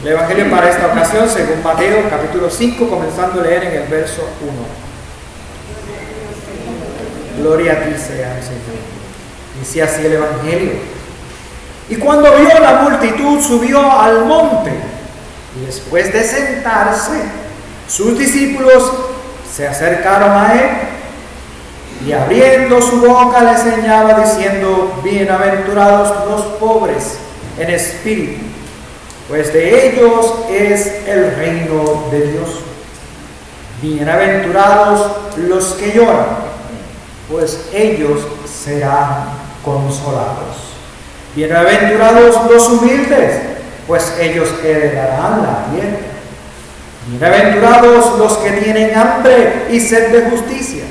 El Evangelio para esta ocasión, según Mateo, capítulo 5, comenzando a leer en el verso 1. Gloria a ti sea, Señor. Dice así el Evangelio. Y cuando vio la multitud, subió al monte, y después de sentarse, sus discípulos se acercaron a él, y abriendo su boca le enseñaba diciendo: bienaventurados los pobres en espíritu, pues de ellos es el reino de Dios. Bienaventurados los que lloran, pues ellos serán consolados. Bienaventurados los humildes, pues ellos heredarán la tierra. Bienaventurados los que tienen hambre y sed de justicia,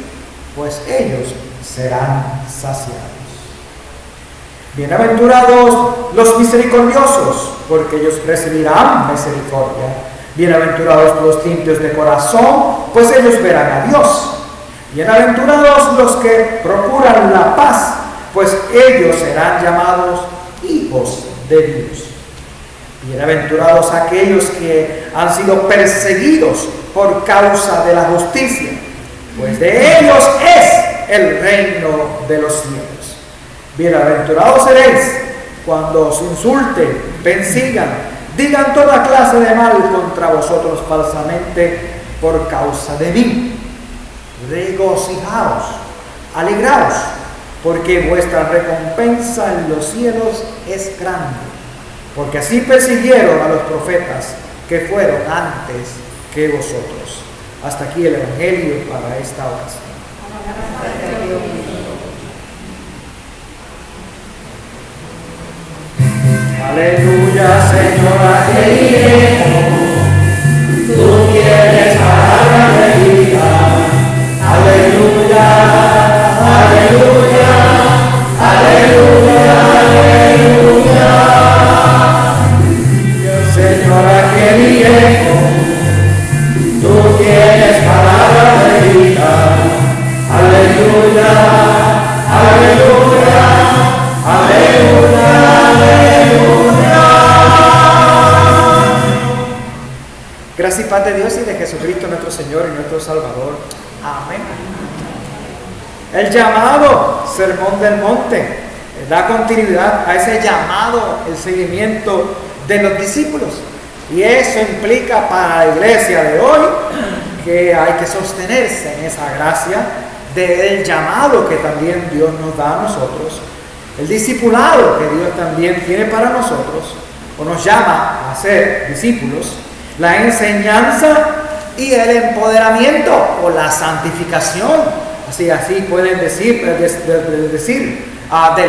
pues ellos serán saciados. Bienaventurados los misericordiosos, porque ellos recibirán misericordia. Bienaventurados los limpios de corazón, pues ellos verán a Dios. Bienaventurados los que procuran la paz, pues ellos serán llamados hijos de Dios. Bienaventurados aquellos que han sido perseguidos por causa de la justicia, pues de ellos es el reino de los cielos. Bienaventurados seréis cuando os insulten, persigan, digan toda clase de mal contra vosotros falsamente por causa de mí. Regocijaos, alegraos, porque vuestra recompensa en los cielos es grande, porque así persiguieron a los profetas que fueron antes que vosotros. Hasta aquí el Evangelio para esta ocasión. Aleluya, Señora, te iremos, tú tienes palabra de vida. Aleluya, aleluya, aleluya, aleluya. Señora, que diremos, tú tienes palabra de vida. Aleluya, aleluya, aleluya, aleluya. Gracias y paz de Dios y de Jesucristo nuestro Señor y nuestro Salvador. Amén. El llamado Sermón del Monte da continuidad a ese llamado, el seguimiento de los discípulos. Y eso implica para la iglesia de hoy que hay que sostenerse en esa gracia del llamado que también Dios nos da a nosotros, el discipulado que Dios también tiene para nosotros, o nos llama a ser discípulos, la enseñanza y el empoderamiento o la santificación, así pueden decir, del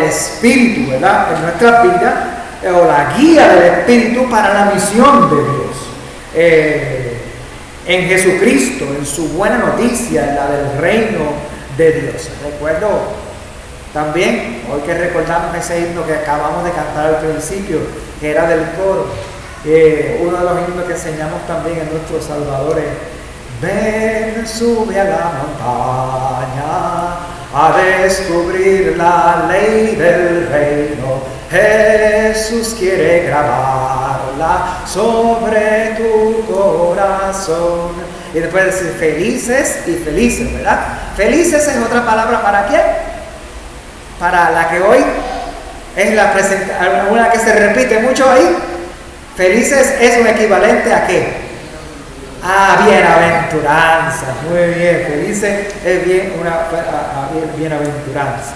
Espíritu, ¿verdad? En nuestra vida, o la guía del Espíritu para la misión de Dios. En Jesucristo, en su buena noticia, en la del reino de Dios. Recuerdo también, hoy que recordamos ese himno que acabamos de cantar al principio, que era del coro, uno de los himnos que enseñamos también en nuestros salvadores: ven, sube a la montaña a descubrir la ley del reino. Jesús quiere grabarla sobre tu corazón. Y después decir felices y felices, ¿verdad? Felices es otra palabra ¿para qué? Para la que hoy es una que se repite mucho ahí. Felices es un equivalente ¿a qué? A bienaventuranza. Muy bien, felices es bienaventuranza.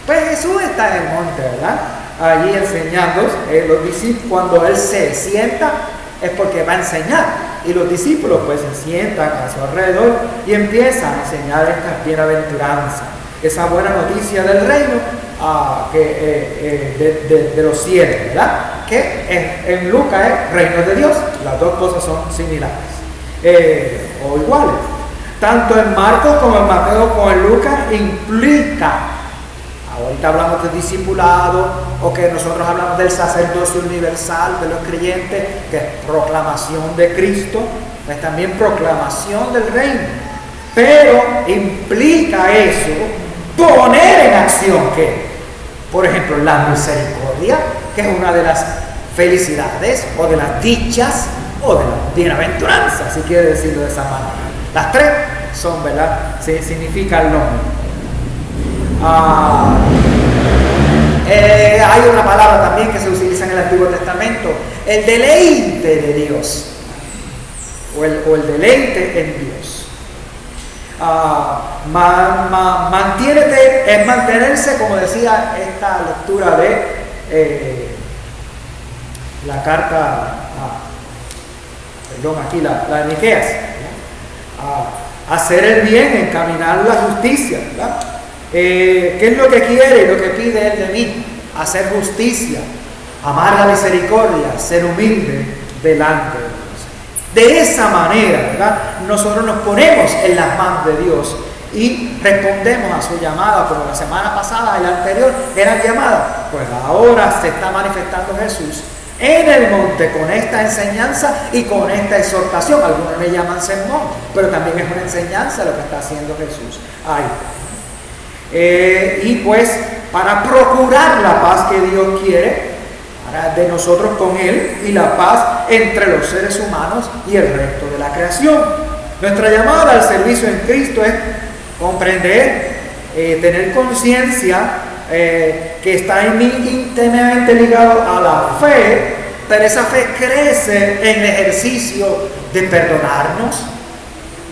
Pues Jesús está en el monte, ¿verdad? Allí enseñando, los discípulos, cuando Él se sienta es porque va a enseñar, y los discípulos pues se sientan a su alrededor y empiezan a enseñar estas bienaventuranzas, esa buena noticia del reino de los cielos, ¿verdad? Que en Lucas es reino de Dios. Las dos cosas son similares o iguales. Tanto en Marcos como en Mateo como en Lucas implica. Ahorita hablamos de discipulado, o que nosotros hablamos del sacerdocio universal de los creyentes, que es proclamación de Cristo, es también proclamación del reino. Pero implica eso poner en acción que, por ejemplo, la misericordia, que es una de las felicidades o de las dichas o de las bienaventuranzas, si quiere decirlo de esa manera. Las tres son, ¿verdad? Significan lo mismo. Hay una palabra también que se utiliza en el Antiguo Testamento, el deleite de Dios, o el deleite en Dios. Mantiénete, es mantenerse, como decía esta lectura de la carta, la de Miqueas, hacer el bien, encaminar la justicia, ¿verdad? ¿Qué es lo que quiere y lo que pide Él de mí? Hacer justicia, amar la misericordia, ser humilde delante de Dios. De esa manera, ¿verdad?, nosotros nos ponemos en las manos de Dios y respondemos a su llamada, como la semana pasada y la anterior era llamada. Pues ahora se está manifestando Jesús en el monte con esta enseñanza y con esta exhortación. Algunos le llaman sermón, pero también es una enseñanza lo que está haciendo Jesús ahí. Y pues para procurar la paz que Dios quiere de nosotros con Él y la paz entre los seres humanos y el resto de la creación. Nuestra llamada al servicio en Cristo es comprender, tener conciencia que está íntimamente ligado a la fe, pero esa fe crece en el ejercicio de perdonarnos,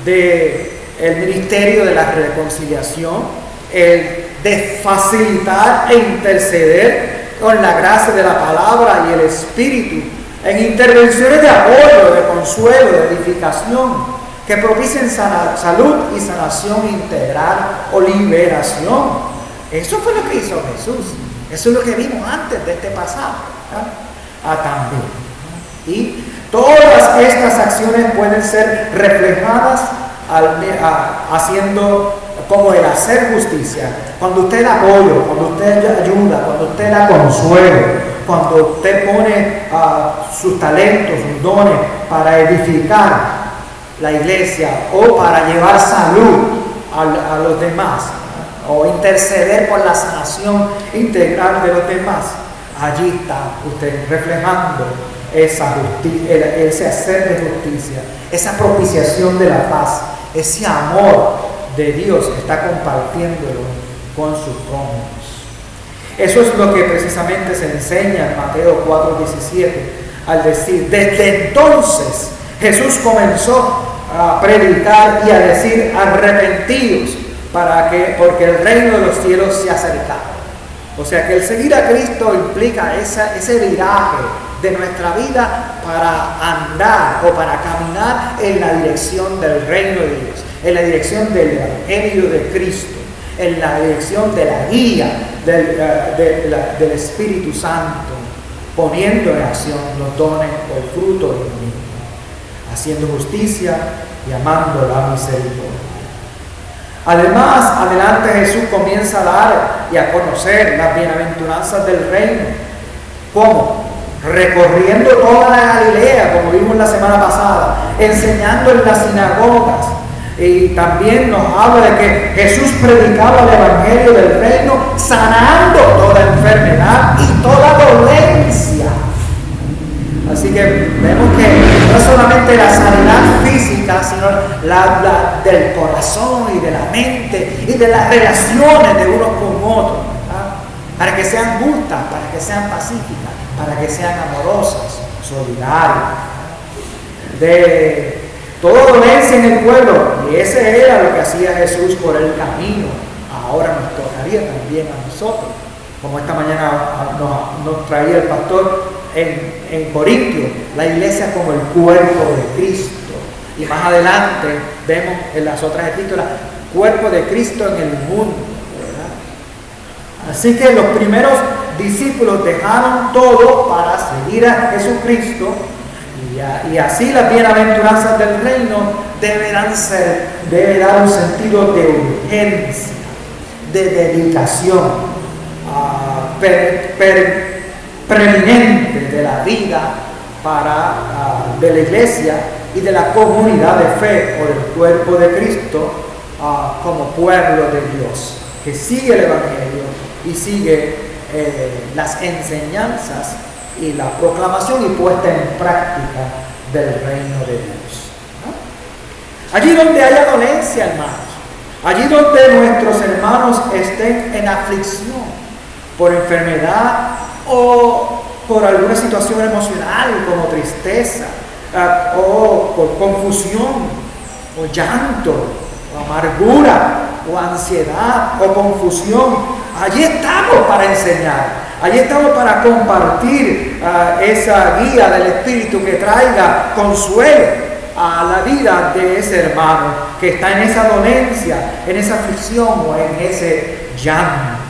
de el ministerio de la reconciliación, de facilitar e interceder con la gracia de la palabra y el Espíritu, en intervenciones de apoyo, de consuelo, de edificación, que propicien salud y sanación integral o liberación. Eso fue lo que hizo Jesús. Eso es lo que vimos antes de este pasaje, también. Y todas estas acciones pueden ser reflejadas haciendo como el hacer justicia. Cuando usted da apoyo, cuando usted ayuda, cuando usted da consuelo, cuando usted pone sus talentos, sus dones para edificar la iglesia o para llevar salud a los demás, o interceder por la sanación integral de los demás, allí está usted reflejando esa justicia, ese hacer de justicia, esa propiciación de la paz, ese amor de Dios, está compartiéndolo con sus cónyuges. Eso es lo que precisamente se enseña en Mateo 4:17, al decir: desde entonces Jesús comenzó a predicar y a decir: arrepentidos, porque el reino de los cielos se ha acercado. O sea que el seguir a Cristo implica ese viraje de nuestra vida para andar o para caminar en la dirección del reino de Dios, en la dirección del Evangelio de Cristo, en la dirección de la guía del Espíritu Santo, poniendo en acción los dones o el fruto del mismo, haciendo justicia y amando la misericordia. Además, adelante Jesús comienza a dar y a conocer las bienaventuranzas del reino. ¿Cómo? Recorriendo toda la Galilea, como vimos la semana pasada, enseñando en las sinagogas. Y también nos habla de que Jesús predicaba el Evangelio del reino, sanando toda enfermedad y toda dolencia. Así que vemos que no solamente la sanidad física, sino la del corazón y de la mente y de las relaciones de unos con otros, para que sean justas, para que sean pacíficas, para que sean amorosas, solidarias. De toda dolencia en el pueblo, y ese era lo que hacía Jesús por el camino. Ahora nos tocaría también a nosotros, como esta mañana nos traía el pastor en Corintio, la iglesia como el cuerpo de Cristo. Y más adelante vemos en las otras epístolas, cuerpo de Cristo en el mundo, ¿verdad? Así que los primeros discípulos dejaron todo para seguir a Jesucristo, y así las bienaventuranzas del reino debe dar un sentido de urgencia, de dedicación preeminente de la vida de la iglesia y de la comunidad de fe o del cuerpo de Cristo, como pueblo de Dios que sigue el Evangelio y sigue las enseñanzas y la proclamación y puesta en práctica del reino de Dios, ¿no? Allí donde haya dolencia, hermanos, allí donde nuestros hermanos estén en aflicción por enfermedad o por alguna situación emocional como tristeza, o por confusión, o llanto, o amargura, o ansiedad, o confusión, allí estamos para enseñar. Allí estamos para compartir esa guía del Espíritu que traiga consuelo a la vida de ese hermano que está en esa dolencia, en esa aflicción o en ese llanto.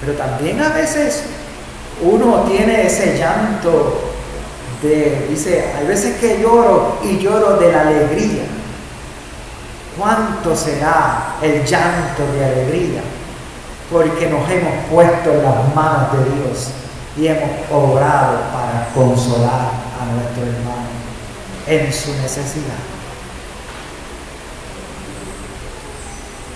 Pero también a veces uno tiene ese llanto dice, hay veces que lloro y lloro de la alegría. ¿Cuánto será el llanto de alegría? Porque nos hemos puesto en las manos de Dios y hemos obrado para consolar a nuestro hermano en su necesidad.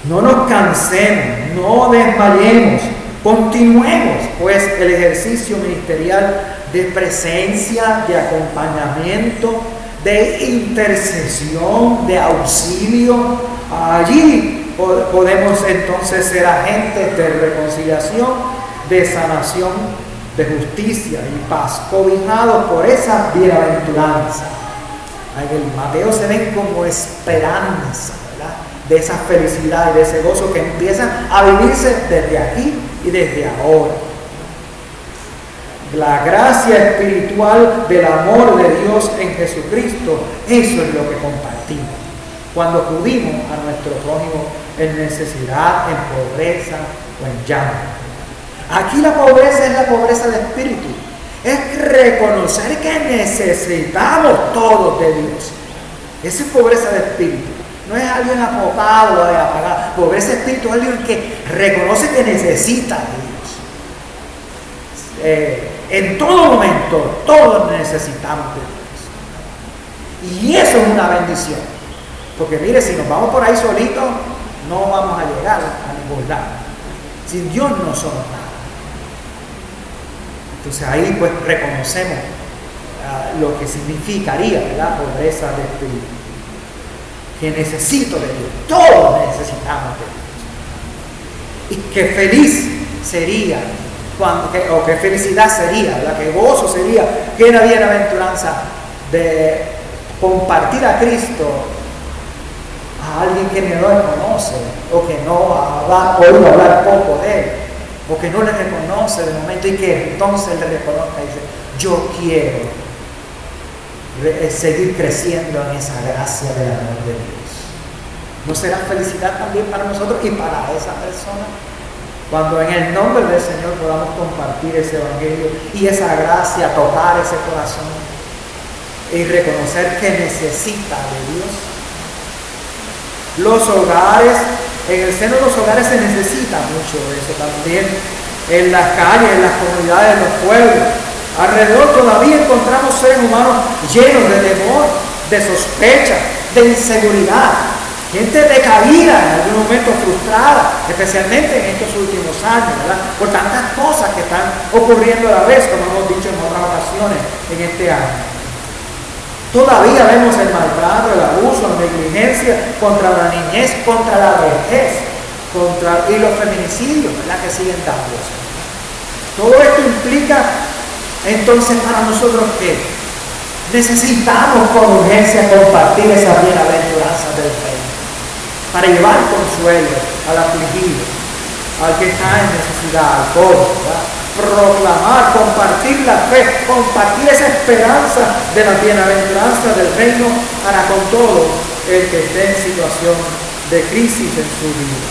No nos cansemos, no desmayemos, continuemos pues el ejercicio ministerial de presencia, de acompañamiento, de intercesión, de auxilio. Allí podemos entonces ser agentes de reconciliación, de sanación, de justicia y paz, cobijados por esa bienaventuranza. En el Mateo se ven como esperanza, ¿verdad?, de esa felicidad y de ese gozo que empiezan a vivirse desde aquí y desde ahora. La gracia espiritual del amor de Dios en Jesucristo, eso es lo que compartimos cuando acudimos a nuestro prójimo en necesidad, en pobreza o en llanto. Aquí la pobreza es la pobreza de espíritu, es reconocer que necesitamos todos de Dios. Esa es pobreza de espíritu, no es alguien apocado de apagado. Pobreza de espíritu es alguien que reconoce que necesita de Dios. En todo momento, todos necesitamos de Dios. Y eso es una bendición. Porque mire, si nos vamos por ahí solitos, no vamos a llegar a ningún lado. Sin Dios no somos nada. Entonces ahí pues reconocemos lo que significaría la pobreza de espíritu. Que necesito de Dios. Todos necesitamos de Dios. Y qué feliz sería, o qué felicidad sería, ¿verdad?, qué gozo sería, qué bienaventuranza de compartir a Cristo a alguien que no lo conoce, o que no ha oído hablar poco de Él, o que no le reconoce de momento, y que entonces le reconozca y dice, yo quiero seguir creciendo en esa gracia del amor de Dios. ¿No será felicidad también para nosotros y para esa persona? Cuando en el nombre del Señor podamos compartir ese evangelio y esa gracia, tocar ese corazón y reconocer que necesita de Dios. Los hogares, en el seno de los hogares se necesita mucho de eso también. En las calles, en las comunidades, en los pueblos, alrededor todavía encontramos seres humanos llenos de temor, de sospecha, de inseguridad. Gente decaída, en algún momento frustrada, especialmente en estos últimos años, ¿verdad?, por tantas cosas que están ocurriendo a la vez, como hemos dicho en otras ocasiones en este año. Todavía vemos el maltrato, el abuso, la negligencia contra la niñez, contra la vejez, y los feminicidios, ¿verdad?, que siguen dándose. Todo esto implica entonces para nosotros que necesitamos con urgencia compartir esa bienaventuranza del reino, para llevar consuelo al afligido, al que está en necesidad, al pobre, ¿verdad?, proclamar, compartir la fe, compartir esa esperanza de la bienaventuranza del reino para con todo el que esté en situación de crisis en su vida.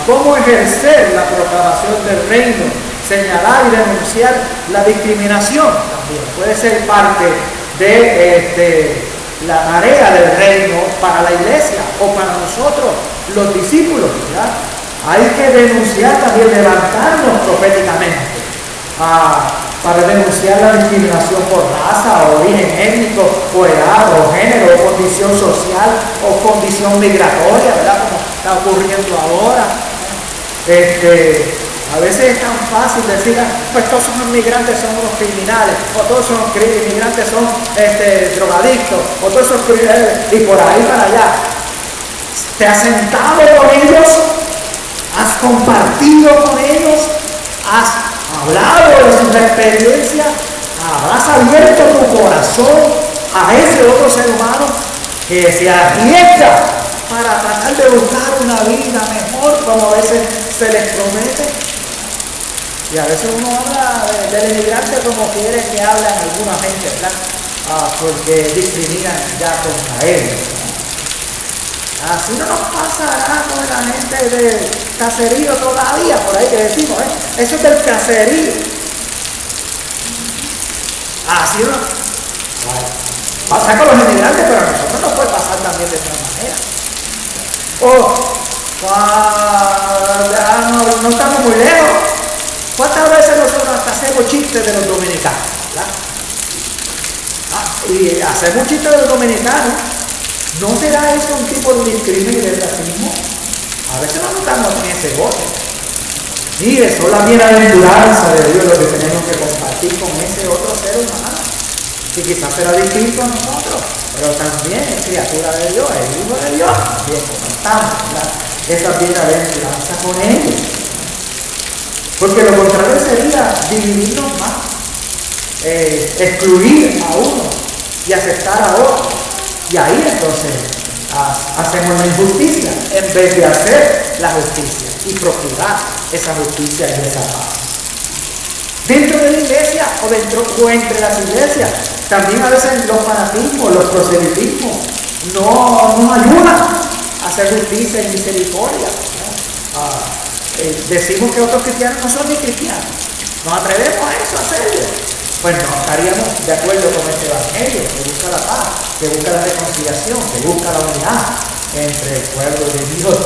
¿Cómo ejercer la proclamación del reino? Señalar y denunciar la discriminación también puede ser parte de la tarea del reino para la iglesia o para nosotros, los discípulos, ¿verdad? Hay que denunciar también, levantarnos proféticamente para denunciar la discriminación por raza, o origen étnico, o edad, o género, o condición social, o condición migratoria, ¿verdad?, como está ocurriendo ahora. A veces es tan fácil decir, pues todos los inmigrantes son unos criminales, o todos los inmigrantes son drogadictos, o todos esos criminales, y por ahí para allá. ¿Te has sentado con ellos? ¿Has compartido con ellos? ¿Has hablado de sus experiencias? ¿Habrás abierto tu corazón a ese otro ser humano que se arriesga para tratar de buscar una vida mejor, como a veces se les promete? Y a veces uno habla del inmigrante como quiere que hablan alguna gente, ¿verdad? Porque discriminan ya contra ellos. Así no nos pasará con la gente del caserío todavía, por ahí que decimos, eso es del caserío. Así no pasa con los inmigrantes, pero a nosotros nos puede pasar también de otra manera. No estamos muy lejos. ¿Cuántas veces nosotros hasta hacemos chistes de los dominicanos? ¿Verdad? Y hacemos chistes de los dominicanos. ¿No será eso un tipo de discriminación y de racismo? A veces no estamos en ese bote. Mire, son la bienaventuranza de Dios lo que tenemos que compartir con ese otro ser humano, que quizás será distinto a nosotros, pero también es criatura de Dios, es hijo de Dios. Bien, compartamos esa bienaventuranza con ellos. Porque lo contrario sería dividirnos más, excluir a uno y aceptar a otro. Y ahí entonces hacemos la injusticia en vez de hacer la justicia y procurar esa justicia y esa paz. Dentro de la iglesia o entre las iglesias, también a veces los fanatismos, los proselitismos no nos ayudan a hacer justicia y misericordia. Decimos que otros cristianos no son ni cristianos. ¿Nos atrevemos a eso, a hacerlo? Pues no estaríamos de acuerdo con este evangelio que busca la paz, que busca la reconciliación, que busca la unidad entre el pueblo de Dios.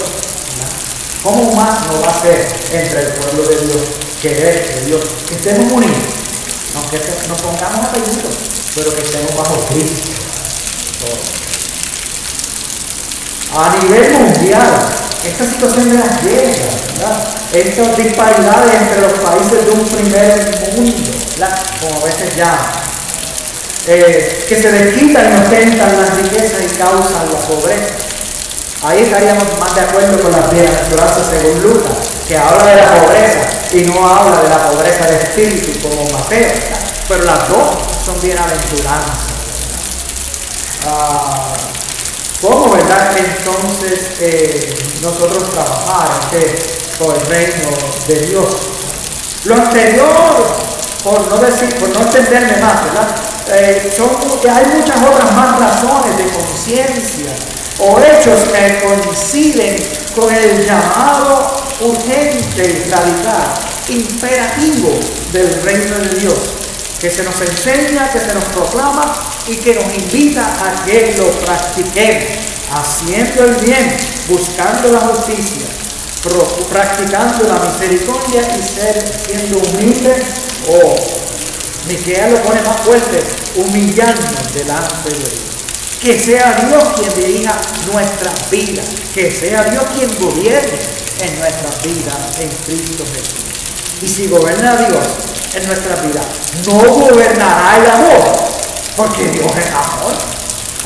¿Cómo más no va a ser entre el pueblo de Dios querer que Dios que estemos unidos? Aunque nos pongamos apellidos, pero que estemos bajo Cristo. A nivel mundial, esta situación de las guerras, ¿verdad? Estas disparidades entre los países de un primer mundo, ¿verdad? Como a veces llaman, que se desquitan y ostentan las riquezas y causan la pobreza. Ahí estaríamos más de acuerdo con las bienaventuranzas según Lucas, que habla de la pobreza y no habla de la pobreza de espíritu como Mateo, ¿verdad? Pero las dos son bienaventuranzas. ¿Cómo, verdad? Entonces nosotros trabajar por el reino de Dios. Lo anterior, por no extenderme más, ¿verdad? Hay muchas otras más razones de conciencia o hechos que coinciden con el llamado urgente y radical, imperativo del reino de Dios, que se nos enseña, que se nos proclama y que nos invita a que lo practiquemos, haciendo el bien, buscando la justicia, practicando la misericordia y siendo humildes, Miqueas lo pone más fuerte, humillándonos delante de Dios. Que sea Dios quien dirija nuestras vidas, que sea Dios quien gobierne en nuestras vidas en Cristo Jesús. Y si gobierna Dios en nuestras vidas, no gobernará el amor, porque Dios es amor.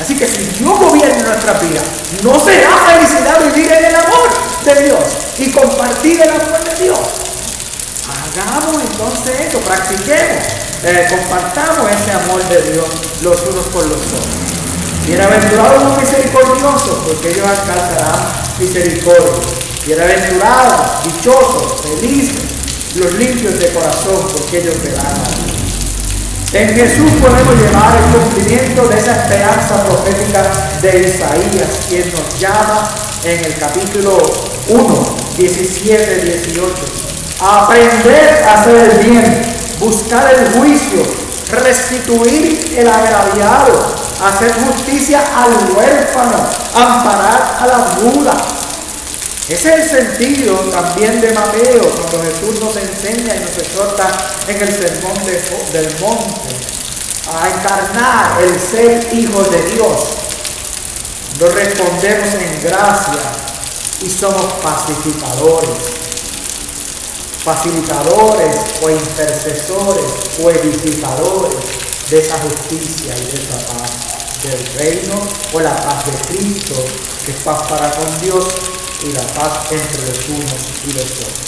Así que si Dios gobierna en nuestras vidas, no será felicidad vivir en el amor de Dios y compartir el amor de Dios. Hagamos entonces eso, practiquemos, compartamos ese amor de Dios los unos por los otros. Bienaventurados los misericordiosos, porque ellos alcanzarán misericordia. Bienaventurados, dichosos, felices, los limpios de corazón, porque ellos verán a Dios. En Jesús podemos llevar el cumplimiento de esa esperanza profética de Isaías, quien nos llama en el capítulo 1, 17, 18. A aprender a hacer el bien, buscar el juicio, restituir el agraviado, hacer justicia al huérfano, amparar a la viuda. Ese es el sentido también de Mateo, cuando Jesús nos enseña y nos exhorta en el sermón del monte a encarnar el ser hijo de Dios. Nos respondemos en gracia y somos pacificadores. facilitadores o intercesores o edificadores de esa justicia y de esa paz del reino, o la paz de Cristo, que es paz para con Dios y la paz entre los unos y los otros.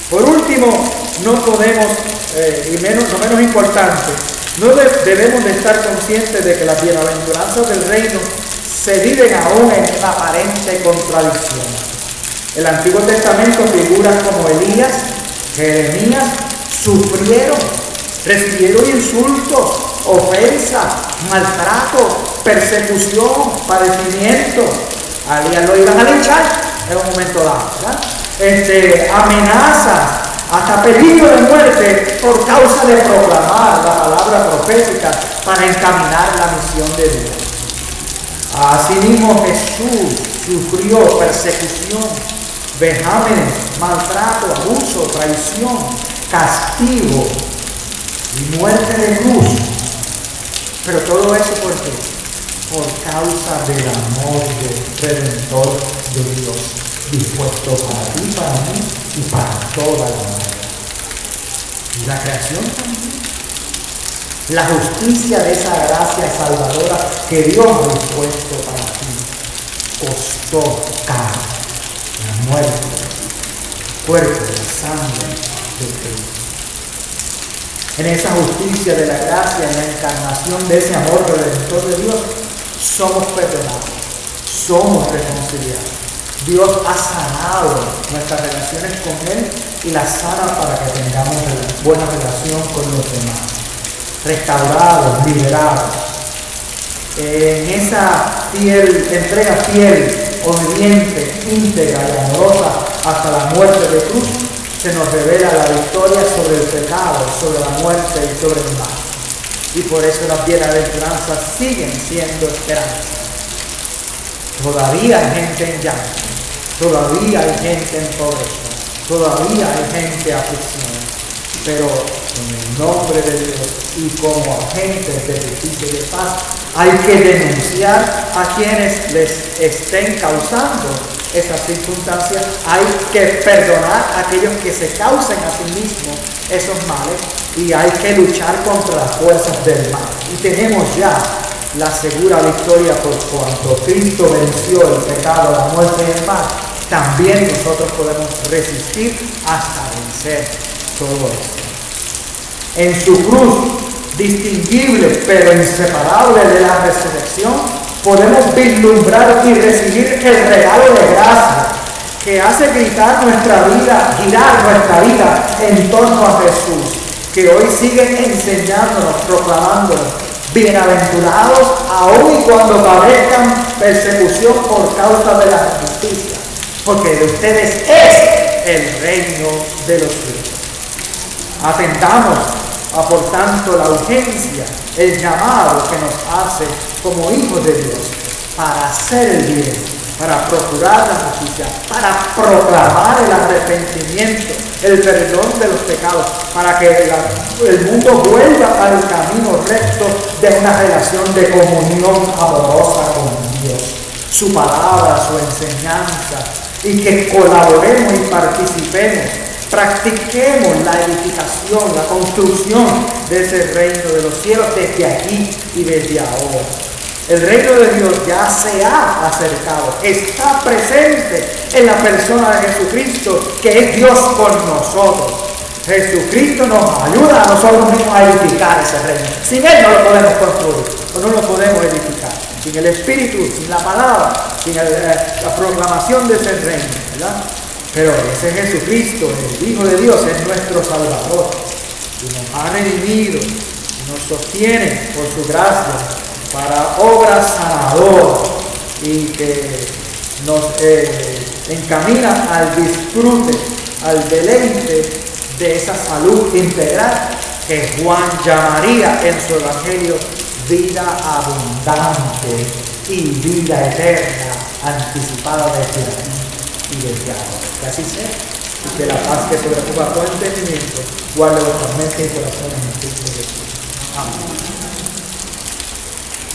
Por último, no podemos, no menos importante, no debemos de estar conscientes de que las bienaventuranzas del reino se viven aún en una aparente contradicción. El Antiguo Testamento, figuras como Elías, Jeremías, sufrieron, recibieron insultos, ofensa, maltrato, persecución, padecimiento. A Elías lo iban a linchar en un momento dado, ¿verdad? Amenazas, hasta peligro de muerte por causa de proclamar la palabra profética para encaminar la misión de Dios. Asimismo, Jesús sufrió persecución, vejámenes, maltrato, abuso, traición, castigo y muerte de cruz. Pero todo eso, ¿por qué? Por causa del amor del Redentor de Dios, dispuesto para ti, para mí y para toda la humanidad. Y la creación también. La justicia de esa gracia salvadora que Dios ha dispuesto para ti costó caro la muerte, el cuerpo, la sangre de Cristo. En esa justicia de la gracia, en la encarnación de ese amor redentor de Dios, somos perdonados, somos reconciliados. Dios ha sanado nuestras relaciones con Él y las sana para que tengamos buena relación con los demás. Restaurados, liberados. En esa entrega fiel, obediente, íntegra y amorosa hasta la muerte de cruz, se nos revela la victoria sobre el pecado, sobre la muerte y sobre el mal. Y por eso las bienaventuranzas siguen siendo esperanza. Todavía hay gente en llanto, todavía hay gente en pobreza, todavía hay gente aflicción, pero en el nombre de Dios y como agentes de justicia y de paz, hay que denunciar a quienes les estén causando esas circunstancias, hay que perdonar a aquellos que se causen a sí mismos esos males y hay que luchar contra las fuerzas del mal. Y tenemos ya la segura victoria por cuanto Cristo venció el pecado, la muerte y el mal. También nosotros podemos resistir hasta vencer todo esto. En su cruz, distinguible pero inseparable de la resurrección, podemos vislumbrar y recibir el regalo de gracia que hace gritar nuestra vida, girar nuestra vida en torno a Jesús, que hoy sigue enseñándonos, proclamándonos, bienaventurados aun y cuando padezcan persecución por causa de la justicia, porque de ustedes es el reino de los cielos. Atentamos a por tanto la urgencia, el llamado que nos hace como hijos de Dios para hacer el bien, para procurar la justicia, para proclamar el arrepentimiento, el perdón de los pecados, para que el mundo vuelva al camino recto de una relación de comunión amorosa con Dios, su palabra, su enseñanza, y que colaboremos y participemos, practiquemos la edificación, la construcción de ese reino de los cielos desde aquí y desde ahora. El reino de Dios ya se ha acercado, está presente en la persona de Jesucristo, que es Dios con nosotros. Jesucristo nos ayuda a nosotros mismos a edificar ese reino. Sin Él no lo podemos construir, o no lo podemos edificar. Sin el Espíritu, sin la palabra, sin la proclamación de ese reino, ¿verdad? Pero ese Jesucristo, el Hijo de Dios, es nuestro Salvador y nos ha redimido y nos sostiene por su gracia para obra sanadora y que nos encamina al disfrute, al deleite de esa salud integral que Juan llamaría en su Evangelio vida abundante y vida eterna anticipada desde aquí y desde ahora. Que así sea, y que la paz que sobreocupa todo entendimiento guarde vuestras mentes y corazones en Cristo Jesús. Amén.